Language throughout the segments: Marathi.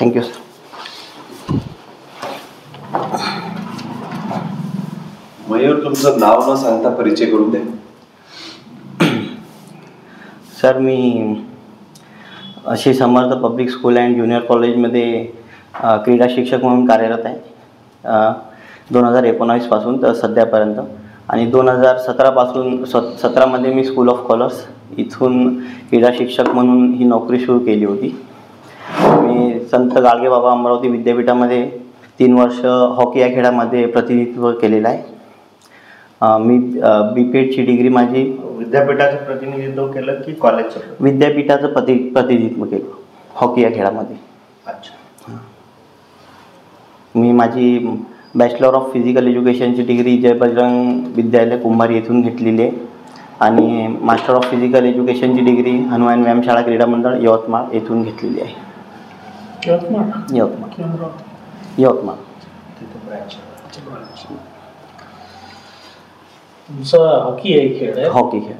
Thank you sir. मयूर, तुमचं नाव न सांगता परिचय करून द्या. Sir, me Shri Samarth public school and junior कॉलेजमध्ये क्रीडा शिक्षक म्हणून कार्यरत आहे 2019 पासून तर सध्यापर्यंत. आणि 2017 17मध्ये मी स्कूल ऑफ कलर्स इथून क्रीडा शिक्षक म्हणून ही नोकरी सुरू केली होती. मी संत गाडगेबाबा अमरावती विद्यापीठामध्ये 3 वर्ष हॉकी या खेळामध्ये प्रतिनिधित्व केलेलं आहे. मी BPEdची डिग्री माझी विद्यापीठाचं प्रतिनिधित्व केलं की कॉलेजचं? विद्यापीठाचं प्रतिनिधित्व केलं हॉकी या खेळामध्ये. अच्छा. मी माझी बॅचलर ऑफ फिजिकल एज्युकेशनची डिग्री जय बजरंग विद्यालय कुंभारी येथून घेतलेली आहे. आणि मास्टर ऑफ फिजिकल एज्युकेशनची डिग्री हनुमान व्यायामशाळा क्रीडा मंडळ यवतमाळ येथून घेतलेली आहे. यवतमाळ. तुमचा हॉकी आहे खेळ आहे? हॉकी खेळ.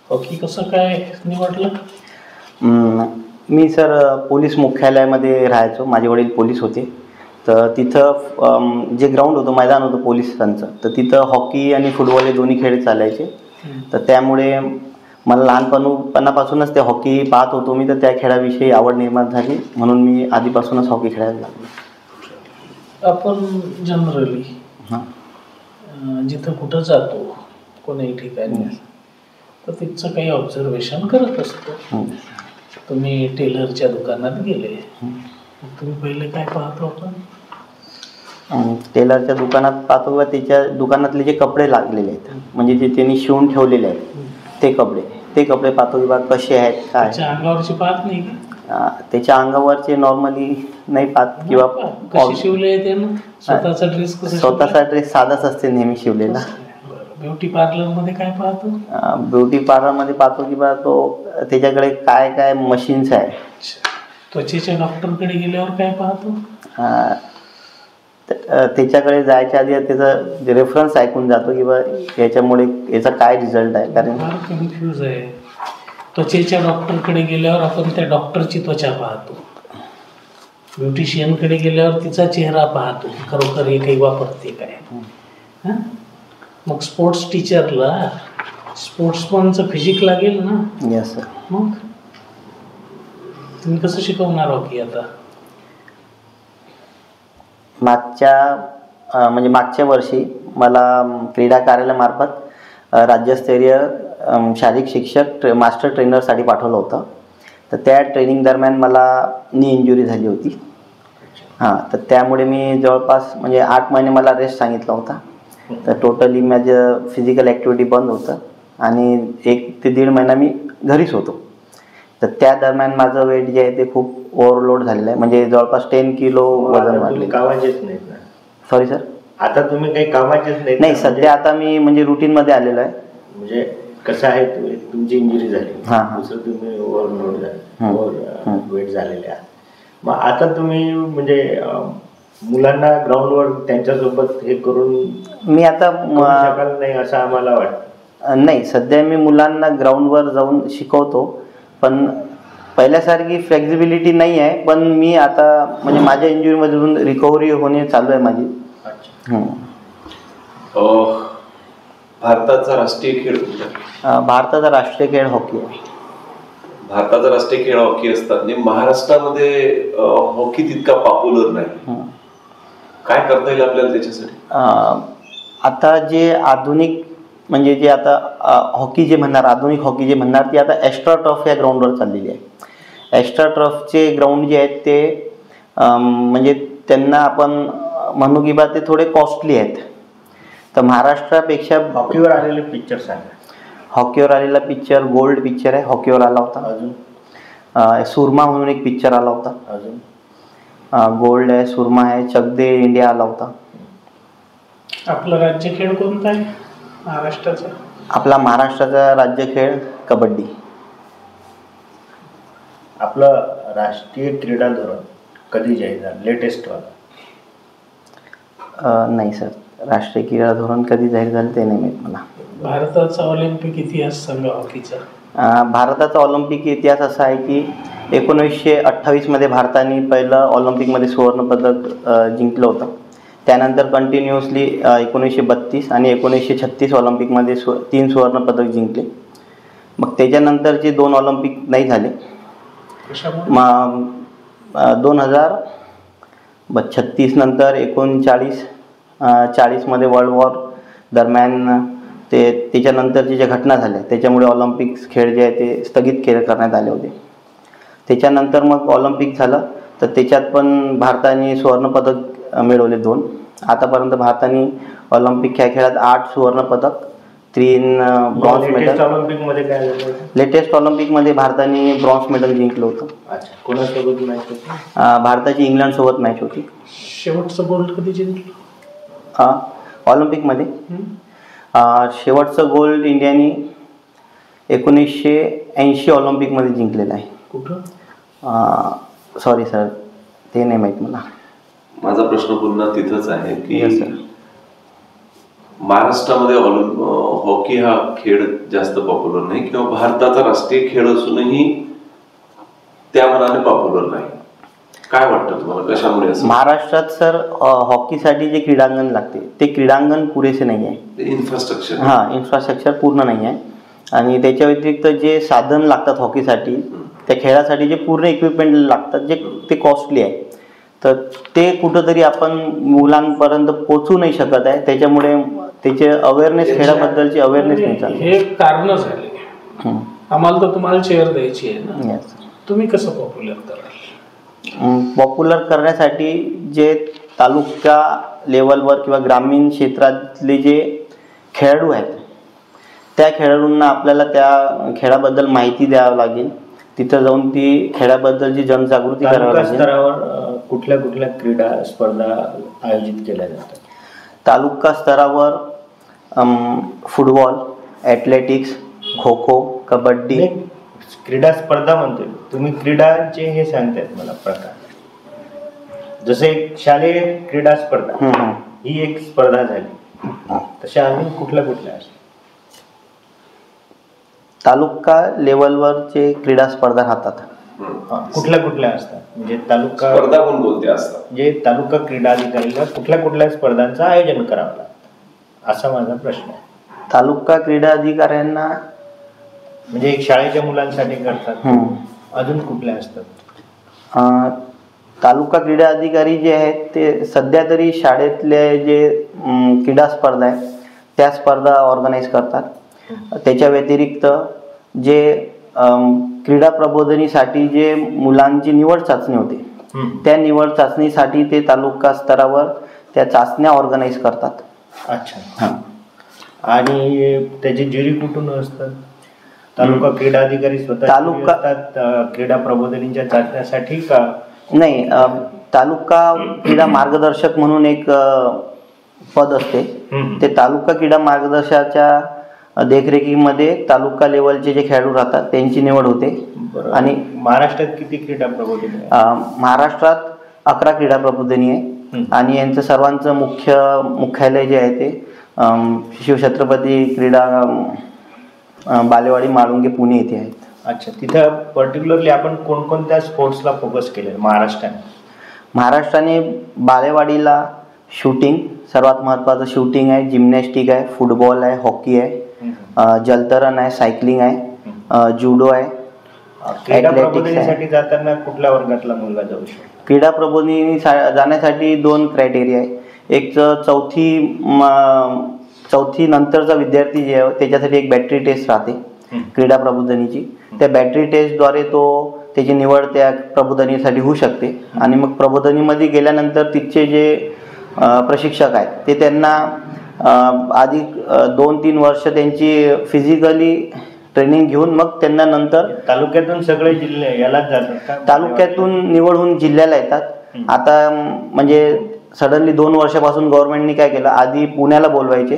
हॉकी कसं काय निवडलं? मी सर पोलीस मुख्यालयामध्ये राहायचो. माझे वडील पोलीस होते. तर तिथं जे ग्राउंड होतं, मैदान होतं पोलिसांचं, तर तिथं हॉकी आणि फुटबॉल हे दोन्ही खेळ चालायचे. तर त्यामुळे मला लहानपणापासूनच ते हॉकी पाहत होतो मी, तर त्या खेळाविषयी आवड निर्माण झाली. म्हणून मी आधीपासूनच हॉकी खेळायला लागलो. आपण जनरली जिथं कुठं जातो कोणत्याही ठिकाणी तर तिथचं काही ऑब्झर्वेशन करत असतो. तुम्ही टेलरच्या दुकानात गेले, तुम्ही पहिले काय पाहतो? आपण टेलरच्या दुकानात पाहतो किंवा त्याच्या दुकानातले जे कपडे लागलेले आहेत, म्हणजे जे त्यांनी शिवून ठेवलेले आहेत ते कपडे पाहतो किंवा कसे आहेत काय. त्याच्या अंगावरची पाहत नाही का? त्याच्या अंगावरचे नॉर्मली नाही पाहत किंवा कसे शिवले ते ना. स्वतःचा ड्रेस साधाच असते नेहमी शिवलेला. ब्युटी पार्लर मध्ये काय पाहतो? ब्युटी पार्लरमध्ये पाहतो किंवा तो त्याच्याकडे काय काय मशीन्स आहे. त्वचेच्या डॉक्टरकडे गेल्यावर काय पाहतो? त्याच्याकडे जायच्या आधी त्याचा रेफरन्स ऐकून जातो किंवा याच्यामुळे याचा काय रिझल्ट आहे. कारण कन्फ्यूज आहे. त्वचेच्या डॉक्टरकडे गेल्यावर आपण त्या डॉक्टरची त्वचा पाहतो. ब्युटिशियनकडे गेल्यावर तिचा चेहरा पाहतो, खरोखर हे काही वापरते काय. मग स्पोर्ट्स टीचरला स्पोर्ट्समनचं फिजिक लागेल ना. Yes sir. मग तुम्ही कसं शिकवणार हॉकी आता? मागच्या वर्षी मला क्रीडा कार्यालयामार्फत राज्यस्तरीय शारीरिक शिक्षक मास्टर ट्रेनरसाठी पाठवलं होतं. तर त्या ट्रेनिंग दरम्यान मला नी इंजुरी झाली होती. तर त्यामुळे मी जवळपास 8 महिने मला रेस्ट सांगितला होता. तर टोटली माझं फिजिकल ॲक्टिव्हिटी बंद होतं आणि 1 ते 1.5 महिना मी घरीच होतो. तर त्या दरम्यान माझं वेट जे आहे ते खूप ओव्हरलोड झालेलं आहे. म्हणजे जवळपास 10 किलो वजन वाढले. कामाचेच नाही ना? Sorry sir. आता तुम्ही काही कामाचेच नाही सध्या आता मी रुटीनमध्ये आलेलो आहे. म्हणजे कसं आहे, तुमची इंजुरी झाली, दुसरं तुम्ही ओव्हरलोड झाले, वेट झालेले आहे. मग आता तुम्ही मुलांना ग्राउंडवर त्यांच्यासोबत हे करून मी आता शकाल नाही असं आम्हाला वाटतं? नाही, सध्या मी मुलांना ग्राउंडवर जाऊन शिकवतो, पण पहिल्यासारखी फ्लेक्झिबिलिटी नाही आहे. पण मी आता माझ्या इंजुरीमधून रिकव्हरी होणे चालू आहे माझी. भारताचा राष्ट्रीय खेळ कुठला? भारताचा राष्ट्रीय खेळ हॉकी आहे. भारताचा राष्ट्रीय खेळ हॉकी असतात. महाराष्ट्रामध्ये हॉकी तितका पॉप्युलर नाही. काय करता येईल आपल्याला त्याच्यासाठी? आता जे आधुनिक जे आता हॉकी जे म्हणणार, आधुनिक हॉकी जे म्हणणार, ती आता एक्स्ट्रा टर्फ या ग्राउंडवर चाललेली आहे. एक्स्ट्रा टर्फचे ग्राउंड जे आहेत ते त्यांना आपण म्हणू की बा ते थोडे कॉस्टली आहेत. तर महाराष्ट्रापेक्षा हॉकीवर आलेले पिक्चर सांगा. हॉकीवर आलेला पिक्चर गोल्ड पिक्चर आहे, हॉकीवर आला होता. अजून सुरमा म्हणून एक पिक्चर आला होता. अजून गोल्ड आहे, सुरमा आहे, चक दे इंडिया आला होता. आपला राज्य खेळ कोणता आहे महाराष्ट्राचा? आपला महाराष्ट्राचा राज्य खेळ कबड्डी. आपलं राष्ट्रीय क्रीडा धोरण कधी जाहीर झालं, लेटेस्ट वाला? नाही सर, राष्ट्रीय क्रीडा धोरण कधी जाहीर झालं ते नाही माहीत मला. भारताचा ऑलिम्पिक इतिहास सांगा हॉकीचा. भारताचा ऑलिम्पिक इतिहास असा आहे की 1928मध्ये भारताने पहिलं ऑलिम्पिकमध्ये सुवर्णपदक जिंकलं होतं. त्यानंतर कंटिन्युअसली 1932 आणि 1936 ऑलिम्पिकमध्ये 3 सुवर्णपदक जिंकले. मग त्याच्यानंतरचे 2 ऑलिम्पिक नाही झाले. मग 2036 नंतर 3940मध्ये वर्ल्ड वॉर दरम्यान त्याच्यानंतरच्या ज्या घटना झाल्या त्याच्यामुळे ऑलिम्पिक्स खेळ जे आहे ते स्थगित करण्यात आले होते. त्याच्यानंतर मग ऑलिम्पिक झालं तर त्याच्यात पण भारताने सुवर्णपदक मिळवले 2. आतापर्यंत भारताने ऑलिम्पिक ह्या खेळात 8 सुवर्णपदक, 3 ब्रॉन्झ मेडल. ऑलिम्पिकमध्ये काय झालं? लेटेस्ट ऑलिम्पिकमध्ये भारताने ब्रॉन्झ मेडल जिंकलं होतं. अच्छा, कोणासोबत मॅच होती? भारताची इंग्लंडसोबत मॅच होती. शेवटचं गोल्ड कधी जिंकलं ऑलिम्पिकमध्ये? शेवटचं गोल्ड इंडियाने 1980 ऑलिम्पिकमध्ये जिंकलेलं आहे. कुठं? सॉरी सर, ते नाही माहीत मला. माझा प्रश्न पुन्हा तिथंच आहे की Yes, sir. महाराष्ट्रामध्ये हॉकी हा खेळ जास्त पॉप्युलर नाही किंवा भारताचा राष्ट्रीय खेळ असूनही त्या मनाने पॉप्युलर नाही. काय वाटतं तुम्हाला, कशामुळे असं? महाराष्ट्रात सर हॉकीसाठी जे क्रीडांगण लागते ते क्रीडांगण पुरेसे नाही आहे. इन्फ्रास्ट्रक्चर इन्फ्रास्ट्रक्चर पूर्ण नाही आहे. आणि त्याच्या व्यतिरिक्त जे साधन लागतात हॉकीसाठी, त्या खेळासाठी जे पूर्ण इक्विपमेंट लागतात जे ते कॉस्टली आहे. तर ते कुठंतरी आपण मुलांपर्यंत पोचू नाही शकत आहे. त्याच्यामुळे त्याचे अवेअरनेस, खेळाबद्दलची अवेअरनेस नाही चालू. हे कारण झाले. आम्हाला तर तुम्हाला चेअर द्यायची आहे ना. येस. तुम्ही कसं पॉप्युलर कराल? पॉप्युलर करण्यासाठी जे तालुका लेवलवर किंवा ग्रामीण क्षेत्रातले जे खेळाडू आहेत त्या खेळाडूंना आपल्याला त्या खेळाबद्दल माहिती द्यावं लागेल. तिथं जाऊन ती खेळाबद्दलची जनजागृती करावी लागेल. स्तरावर कुठल्या कुठल्या क्रीडा स्पर्धा आयोजित केल्या जातात? तालुका स्तरावर फुटबॉल, ॲथलेटिक्स, खो खो, कबड्डी. क्रीडा स्पर्धा म्हणतोय तुम्ही, क्रीडाचे हे सांगतायत मला प्रकार. जसे एक शालेय क्रीडा स्पर्धा ही एक स्पर्धा झाली, तशा अजून कुठल्या कुठल्या असतात? तालुका लेवलवर जे क्रीडा स्पर्धा राहतात कुठल्या कुठल्या असतात? म्हणजे तालुका स्पर्धा कोणकोणत्या असतात? जे तालुका क्रीडा अधिकारीला कुठल्या कुठल्या स्पर्धांचं आयोजन करावं लागतं, असा माझा प्रश्न आहे. तालुका क्रीडा अधिकाऱ्यांना म्हणजे एक शाळेच्या मुलांसाठी करतात, अजून कुठल्या असतात? तालुका क्रीडा अधिकारी जे आहेत ते सध्या तरी शाळेतले जे क्रीडा स्पर्धा आहे त्या स्पर्धा ऑर्गनाईज करतात. त्याच्या व्यतिरिक्त जे क्रीडा प्रबोधनीसाठी जे मुलांची निवड चाचणी होते त्या निवड चाचणीसाठी ते तालुका स्तरावर त्या चाचण्या ऑर्गनाईज करतात. अच्छा. आणि त्याची ज्युरी कुठून असतात? तालुका क्रीडा अधिकारी स्वतः तालुका क्रीडा प्रबोधनीच्या चाचण्यासाठी का? नाही, तालुका क्रीडा मार्गदर्शक म्हणून एक पद असते. ते तालुका क्रीडा मार्गदर्शकाच्या देखरेखीमध्ये तालुका लेवलचे जे खेळाडू राहतात त्यांची निवड होते. आणि महाराष्ट्रात किती क्रीडा प्रबोधनी? महाराष्ट्रात 11 क्रीडा प्रबोधनी आहे. आणि यांचं सर्वांचं मुख्यालय जे आहे ते शिवछत्रपती क्रीडा बालेवाडी माळुंगे पुणे येथे आहेत. अच्छा. तिथं पर्टिक्युलरली आपण कोणकोणत्या स्पोर्ट्सला फोकस केले महाराष्ट्राने बालेवाडीला शूटिंग, सर्वात महत्त्वाचं शूटिंग आहे, जिम्नॅस्टिक आहे, फुटबॉल आहे, हॉकी आहे, जलतरण आहे, सायकलिंग आहे, जुडो आहे, ॲथलेटिक्स आहे. जाताना कुठल्या वर्गातला मुलगा जाऊ शकतो? क्रीडा प्रबोधिनी जाण्यासाठी 2 क्रायटेरिया आहे. एक चौथी नंतरचा विद्यार्थी जे आहे त्याच्यासाठी एक बॅटरी टेस्ट राहते क्रीडा प्रबोधिनीची. त्या बॅटरी टेस्टद्वारे त्याची निवड त्या प्रबोधिनीसाठी होऊ शकते. आणि मग प्रबोधिनीमध्ये गेल्यानंतर तिथचे जे प्रशिक्षक आहेत ते त्यांना आधी 2-3 वर्ष त्यांची फिजिकली ट्रेनिंग घेऊन मग त्यांना नंतर तालुक्यातून सगळे जिल्हे यालाच जातात. तालुक्यातून निवड होऊन जिल्ह्याला येतात. आता म्हणजे सडनली 2 वर्षापासून गव्हर्नमेंटनी काय केलं, आधी पुण्याला बोलवायचे.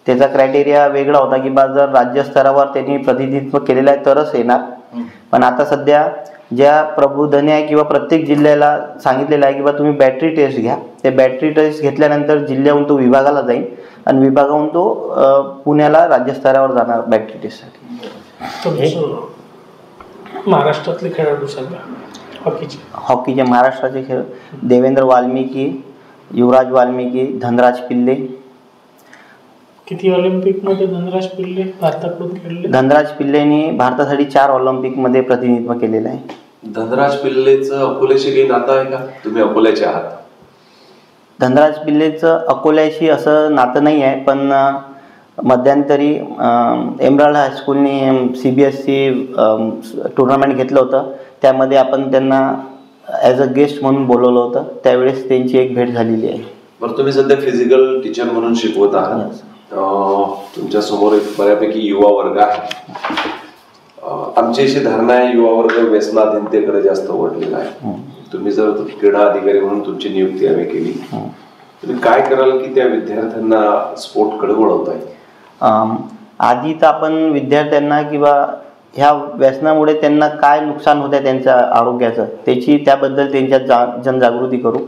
त्याचा क्रायटेरिया वेगळा होता की बा जर राज्यस्तरावर त्यांनी प्रतिनिधित्व केलेलं आहे तरच येणार. पण आता सध्या ज्या प्रबोधनी आहे किंवा प्रत्येक जिल्ह्याला सांगितलेलं आहे की बा तुम्ही बॅटरी टेस्ट घ्या. ते बॅटरी टेस्ट घेतल्यानंतर जिल्ह्याहून तो विभागाला जाईल आणि विभागाहून तो पुण्याला राज्यस्तरावर जाणार बॅटरी टेस्टसाठी. महाराष्ट्रातले खेळाडू सगळ्या हॉकीचे महाराष्ट्राचे खेळ देवेंद्र वाल्मिकी, युवराज वाल्मिकी, धनराज पिल्ले. किती ऑलिम्पिकमध्ये धनराज पिल्ले भारताकडून खेळले? धनराज पिल्लेनी भारतासाठी 4 ऑलिम्पिकमध्ये प्रतिनिधित्व केलेलं आहे. धनराज पिल्लेचं अकोल्याशी काही नातं आहे का? तुम्ही अकोल्याचे आहात. धनराज पिल्लेचं अकोल्याशी असं नातं नाही आहे, पण मध्यंतरी एमराल्ड हायस्कूलनी CBSE टुर्नामेंट घेतलं होतं. त्यामध्ये आपण त्यांना ॲज अ गेस्ट म्हणून बोलवलं होतं. त्यावेळेस त्यांची एक भेट झालेली आहे. बरं, तुम्ही सध्या फिजिकल टीचर म्हणून शिकवत आहात. तुमच्या समोर एक बऱ्यापैकी युवा वर्ग आहे. आमची अशी धारणा आहे युवा वर्ग व्यसनाधीनतेकडे जास्त वळलेला आहे. तुम्ही जर क्रीडा अधिकारी म्हणून तुमची नियुक्ती आम्ही केली, तुम्ही काय कराल की त्या विद्यार्थ्यांना स्पोर्टकडे वळवताय? आधी तर आपण विद्यार्थ्यांना किंवा ह्या व्यसनामुळे त्यांना काय नुकसान होतं आहे त्यांच्या आरोग्याचं त्याबद्दल त्यांच्यात जनजागृती करू.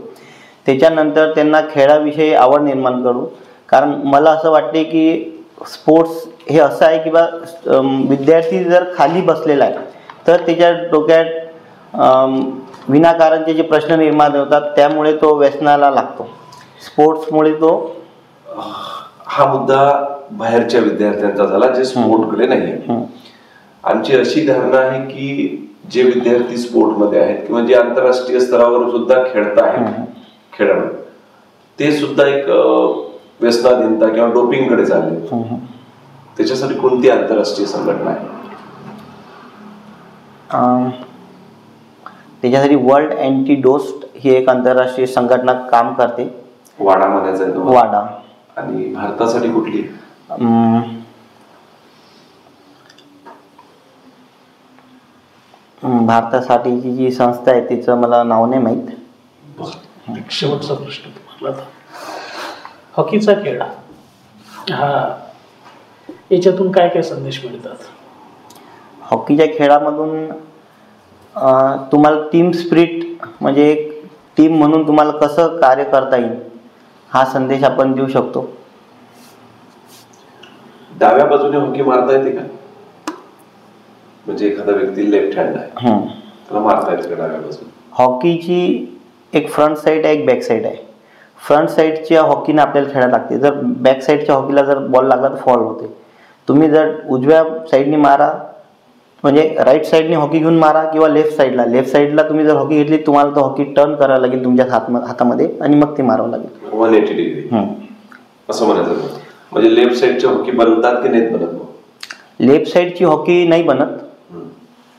त्याच्यानंतर त्यांना खेळाविषयी आवड निर्माण करू. कारण मला असं वाटते की स्पोर्ट्स हे असं आहे की बा विद्यार्थी जर खाली बसलेला आहे तर त्याच्या डोक्यात विनाकारणचे जे प्रश्न निर्माण होतात त्यामुळे तो व्यसनाला लागतो. स्पोर्ट्समुळे तो हा मुद्दा बाहेरच्या विद्यार्थ्यांचा झाला जे स्पोर्टकडे नाही आहे. आमची अशी धारणा आहे की जे विद्यार्थी स्पोर्टमध्ये आहेत किंवा जे आंतरराष्ट्रीय स्तरावर सुद्धा खेळत आहेत खेळाडू, ते सुद्धा एक व्यसनाधीनता किंवा डोपिंगकडे चालले. त्याच्यासाठी कोणती आंतरराष्ट्रीय संघटना आहे? त्याच्यासाठी वर्ल्ड अँटी डोस्ट ही एक आंतरराष्ट्रीय संघटना काम करते. वाडा म्हणायचं आहे तुम्हाला? वाडा. आणि भारतासाठी कुठली? भारतासाठीची जी संस्था आहे तिचं मला नाव नाही माहीत. शेवटचा प्रश्न तुम्हाला, हॉकीचा खेळ हा याच्यातून काय काय संदेश मिळतात? हॉकीच्या खेळामधून तुम्हाला टीम स्पिरिट म्हणजे एक टीम म्हणून तुम्हाला कसं कार्य करता येईल हा संदेश आपण देऊ शकतो. डाव्या बाजूने हॉकी मारता येते का? म्हणजे एखादा व्यक्ती लेफ्ट हँड आहे, त्याला मारता येते का डाव्या बाजूने? हॉकीची एक फ्रंट साईड आहे, एक बॅक साईड आहे. फ्रंट साईडच्या हॉकीने आपल्याला खेळायला लागते. जर बॅक साईडच्या हॉकीला जर बॉल लागला तर फॉल होते. तुम्ही जर उजव्या साईडने मारा म्हणजे राईट साईडने हॉकी घेऊन मारा किंवा लेफ्ट साईडला तुम्ही जर हॉकी घेतली तुम्हाला तो हॉकी टर्न करावं लागेल तुमच्या हातामध्ये आणि मग ते मारावं लागेल. 180 डिग्री असं म्हणायचं. म्हणजे लेफ्ट साईडची हॉकी बनवतात की नाही बनत? लेफ्ट साईडची हॉकी नाही बनत.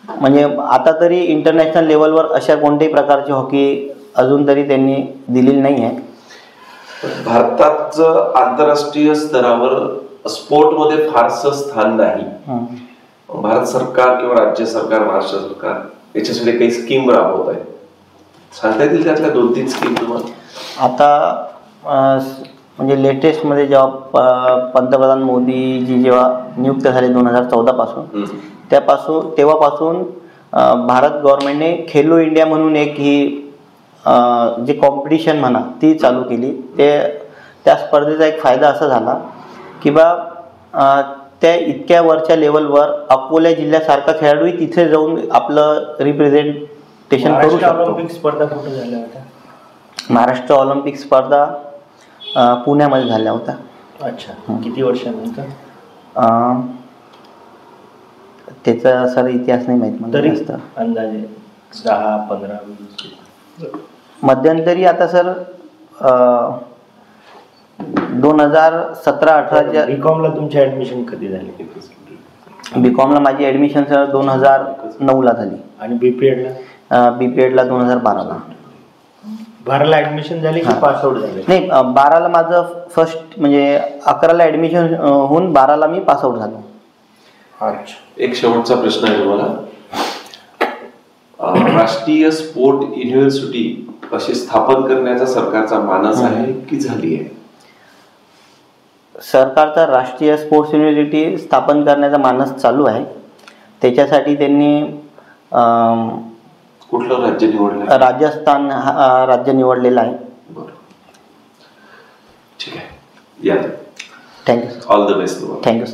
म्हणजे आता तरी इंटरनॅशनल लेवलवर अशा कोणत्याही प्रकारची हॉकी अजून तरी त्यांनी दिलेली नाही आहे. भारताचं आंतरराष्ट्रीय स्तरावर स्पोर्टमध्ये फारसं स्थान नाही. भारत सरकार किंवा राज्य सरकार, महाराष्ट्र सरकार याच्यासाठी काही स्कीम राबवत आहे. सांगता येतील त्यातल्या 2-3 स्कीम तुम्हाला? आता म्हणजे लेटेस्टमध्ये जेव्हा पंतप्रधान मोदीजी जेव्हा नियुक्त झाले 2014 पासून तेव्हापासून भारत गव्हर्नमेंटने खेलो इंडिया म्हणून एक ही जे कॉम्पिटिशन म्हणा ती चालू केली. त्या स्पर्धेचा एक फायदा असा झाला की बा त्या इतक्या वरच्या लेवलवर अकोला जिल्ह्यासारखा खेळाडूही तिथे जाऊन आपलं रिप्रेझेंटेशन करू शकतो. ऑलिम्पिक स्पर्धा कुठे झाल्या होत्या? महाराष्ट्र ऑलिम्पिक स्पर्धा पुण्यामध्ये झाल्या होत्या. अच्छा, किती वर्षानंतर? त्याचा सर इतिहास नाही माहीत मला. तरी अंदाजे 10-15 मध्यंतरी. आता सर 2017-18च्या बीकॉमला तुमची ऍडमिशन कधी झाली? बीकॉमला माझी ऍडमिशन सर 2009ला झाली. आणि बीपीएडला? बीपीएडला 2012ला. 12ला ऍडमिशन झाली की पास आउट झाले? नाही, 12ला माझं फर्स्ट म्हणजे 11ला ऍडमिशन होऊन 12ला मी पास आउट झालो. अच्छा. एक शेवटचा प्रश्न आहे तुम्हाला. राष्ट्रीय स्पोर्ट युनिव्हर्सिटी अशी स्थापन करण्याचा सरकारचा मानस आहे की झाली आहे? सरकारचा राष्ट्रीय स्पोर्ट्स युनिव्हर्सिटी स्थापन करण्याचा मानस चालू आहे. त्याच्यासाठी त्यांनी कुठलं राज्य निवडलं? राजस्थान राज्य निवडलेलं आहे. बरं, ठीक आहे. या, thank you. All the best. Thank you.